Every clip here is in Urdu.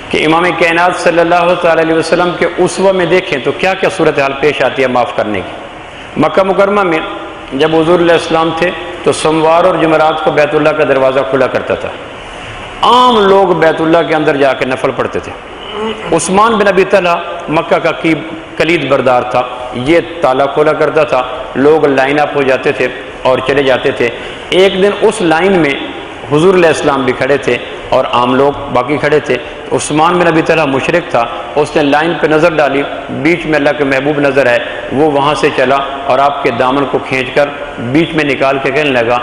کہ امام کائنات صلی اللہ تعالی علیہ وسلم کے اسوہ میں دیکھیں تو کیا کیا صورتحال پیش آتی ہے معاف کرنے کی۔ مکہ مکرمہ میں جب حضور علیہ السلام تھے تو سوموار اور جمعرات کو بیت اللہ کا دروازہ کھلا کرتا تھا، عام لوگ بیت اللہ کے اندر جا کے نفل پڑھتے تھے۔ عثمان بن ابی طلحہ مکہ کا کلید بردار تھا، یہ تالا کھولا کرتا تھا، لوگ لائن اپ ہو جاتے تھے اور چلے جاتے تھے۔ ایک دن اس لائن میں حضور علیہ السلام بھی کھڑے تھے اور عام لوگ باقی کھڑے تھے۔ عثمان بن ابی طلحہ مشرک تھا، اس نے لائن پہ نظر ڈالی، بیچ میں اللہ کے محبوب نظر ہے، وہ وہاں سے چلا اور آپ کے دامن کو کھینچ کر بیچ میں نکال کے کہنے لگا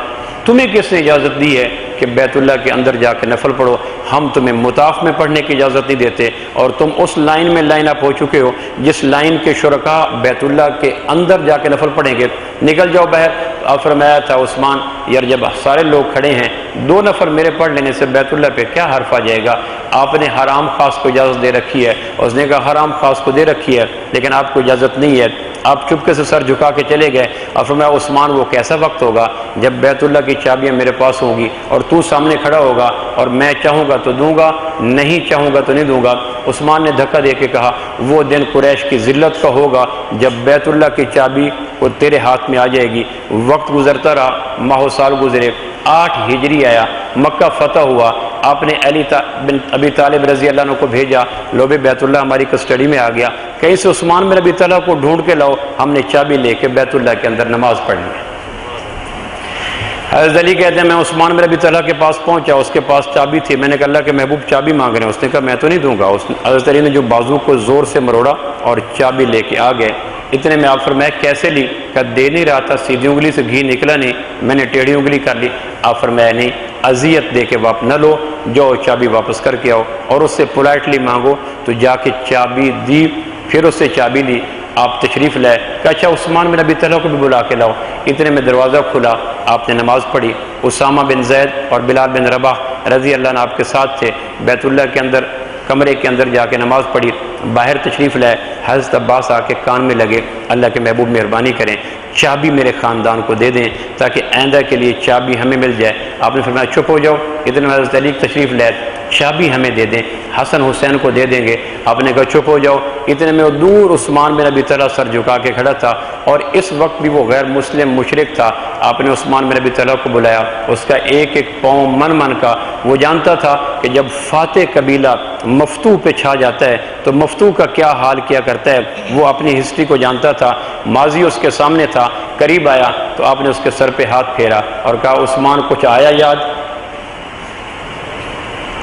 تمہیں کس نے اجازت دی ہے کہ بیت اللہ کے اندر جا کے نفل پڑھو؟ ہم تمہیں مطاف میں پڑھنے کی اجازت نہیں دیتے، اور تم اس لائن میں لائن اپ ہو چکے ہو جس لائن کے شرکاء بیت اللہ کے اندر جا کے نفل پڑھیں گے، نکل جاؤ باہر۔ آپ فرمایا تھا عثمان یار جب سارے لوگ کھڑے ہیں، 2 نفر میرے پڑھ لینے سے بیت اللہ پہ کیا حرف آ جائے گا؟ آپ نے حرام خاص کو اجازت دے رکھی ہے، اس نے کہا حرام خاص کو دے رکھی ہے لیکن آپ کو اجازت نہیں ہے۔ آپ چپکے سے سر جھکا کے چلے گئے اور فرمایا عثمان وہ کیسا وقت ہوگا جب بیت اللہ کی چابیاں میرے پاس ہوں گی اور تو سامنے کھڑا ہوگا اور میں چاہوں گا تو دوں گا، نہیں چاہوں گا تو نہیں دوں گا۔ عثمان نے دھکا دے کے کہا وہ دن قریش کی ذلت کا ہوگا جب بیت اللہ کی چابی وہ تیرے ہاتھ میں آ جائے گی۔ وقت گزرتا رہا، ماہ و سال گزرے، 8 ہجری آیا، مکہ فتح ہوا، آپ نے علی بن ابی طالب رضی اللہ عنہ کو بھیجا، لو بھی بیت اللہ ہماری کسٹڈی میں آ گیا، کہیں سے عثمان بن ابی طلحہ کو ڈھونڈ کے لاؤ، ہم نے چابی لے کے بیت اللہ کے اندر نماز پڑھنی ہے۔ حضرت علی کہتے ہیں میں عثمان بن ابی طلحہ کے پاس پہنچا، اس کے پاس چابی تھی، میں نے کہا اللہ کے محبوب چابی مانگ رہے ہیں، اس نے کہا میں تو نہیں دوں گا۔ حضرت علی نے جو بازو کو زور سے مروڑا اور چابی لے کے آ گئے۔ اتنے میں آپ فرمایا کیسے لی؟ کہ دے نہیں رہا تھا، سیدھی انگلی سے گھی نکلا نہیں، میں نے ٹیڑھی انگلی کر لی۔ آپ فرمایا نہیں، اذیت دے کے واپس نہ لو، جو چابی واپس کر کے آؤ اور اس سے پولائٹلی مانگو۔ تو جا کے چابی دی، پھر اس سے چابی لی، آپ تشریف لائے کہ اچھا عثمان بن ابی طلحہ کو بھی بلا کے لاؤ۔ اتنے میں دروازہ کھلا، آپ نے نماز پڑھی، اسامہ بن زید اور بلال بن رباح رضی اللہ عنہ آپ کے ساتھ تھے، بیت اللہ کے اندر کمرے کے اندر جا کے نماز پڑھی، باہر تشریف لائے۔ حضرت عباس آ کے کان میں لگے اللہ کے محبوب مہربانی کریں چابی میرے خاندان کو دے دیں تاکہ آئندہ کے لیے چابی ہمیں مل جائے۔ آپ نے فرمایا چپ ہو جاؤ۔ اتنے میں حضرت علی تشریف لائے، چابی ہمیں دے دیں، حسن حسین کو دے دیں گے۔ آپ نے کہا چپ ہو جاؤ۔ اتنے میں وہ دور عثمان بن ابی طلحہ سر جھکا کے کھڑا تھا اور اس وقت بھی وہ غیر مسلم مشرک تھا۔ آپ نے عثمان بن ابی طلحہ کو بلایا، اس کا ایک ایک پاؤں من کا، وہ جانتا تھا کہ جب فاتح قبیلہ مفتوح پہ چھا جاتا ہے تو مفتوح کا کیا حال کیا کرتا ہے، وہ اپنی ہسٹری کو جانتا تھا، ماضی اس کے سامنے تھا۔ قریب آیا تو آپ نے اس کے سر پہ ہاتھ پھیرا اور کہا عثمان کچھ آیا یاد؟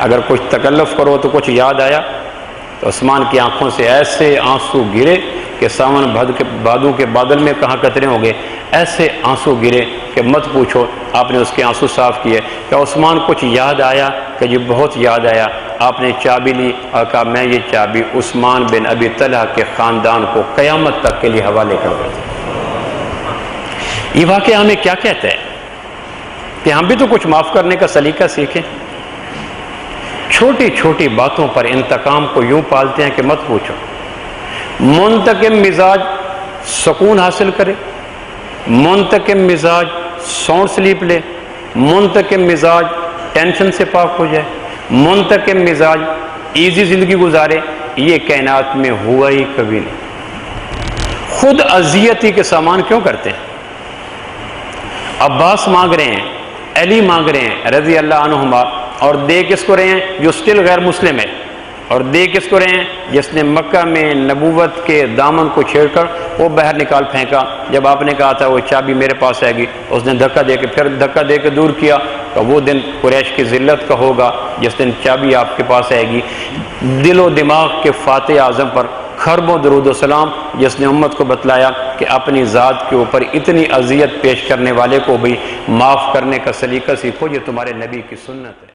اگر کچھ تکلف کرو تو کچھ یاد آیا؟ تو عثمان کی آنکھوں سے ایسے آنسو گرے کہ ساون بھادو کے بادل میں کہاں قطرے ہوں گے، ایسے آنسو گرے کہ مت پوچھو۔ آپ نے اس کے آنسو صاف کیے کہ عثمان کچھ یاد آیا؟ کہ یہ بہت یاد آیا۔ آپ نے چابی لی اور کہا میں یہ چابی عثمان بن ابی طلحہ کے خاندان کو قیامت تک کے لیے حوالے کر دیتا ہوں۔ یہ واقعہ ہمیں کیا کہتا ہے کہ ہم بھی تو کچھ معاف کرنے کا سلیقہ سیکھیں۔ چھوٹی چھوٹی باتوں پر انتقام کو یوں پالتے ہیں کہ مت پوچھو۔ منتقم مزاج سکون حاصل کرے، منتقم مزاج ساؤنڈ سلیپ لے، منتقم مزاج ٹینشن سے پاک ہو جائے، منتقم مزاج ایزی زندگی گزارے، یہ کائنات میں ہوا ہی کبھی نہیں۔ خود اذیتی کے سامان کیوں کرتے ہیں؟ عباس مانگ رہے ہیں، علی مانگ رہے ہیں رضی اللہ عنہما، اور دے کس کو رہے ہیں؟ جو سٹل غیر مسلم ہے۔ اور دے کس کو رہے ہیں؟ جس نے مکہ میں نبوت کے دامن کو چھیڑ کر وہ باہر نکال پھینکا۔ جب آپ نے کہا تھا وہ چابی میرے پاس آئے گی، اس نے دھکا دے کے پھر دھکا دے کے دور کیا، تو وہ دن قریش کی ذلت کا ہوگا جس دن چابی آپ کے پاس آئے گی۔ دل و دماغ کے فاتح اعظم پر خربوں درود و سلام، جس نے امت کو بتلایا کہ اپنی ذات کے اوپر اتنی اذیت پیش کرنے والے کو بھی معاف کرنے کا سلیقہ سیکھو، یہ تمہارے نبی کی سنت ہے۔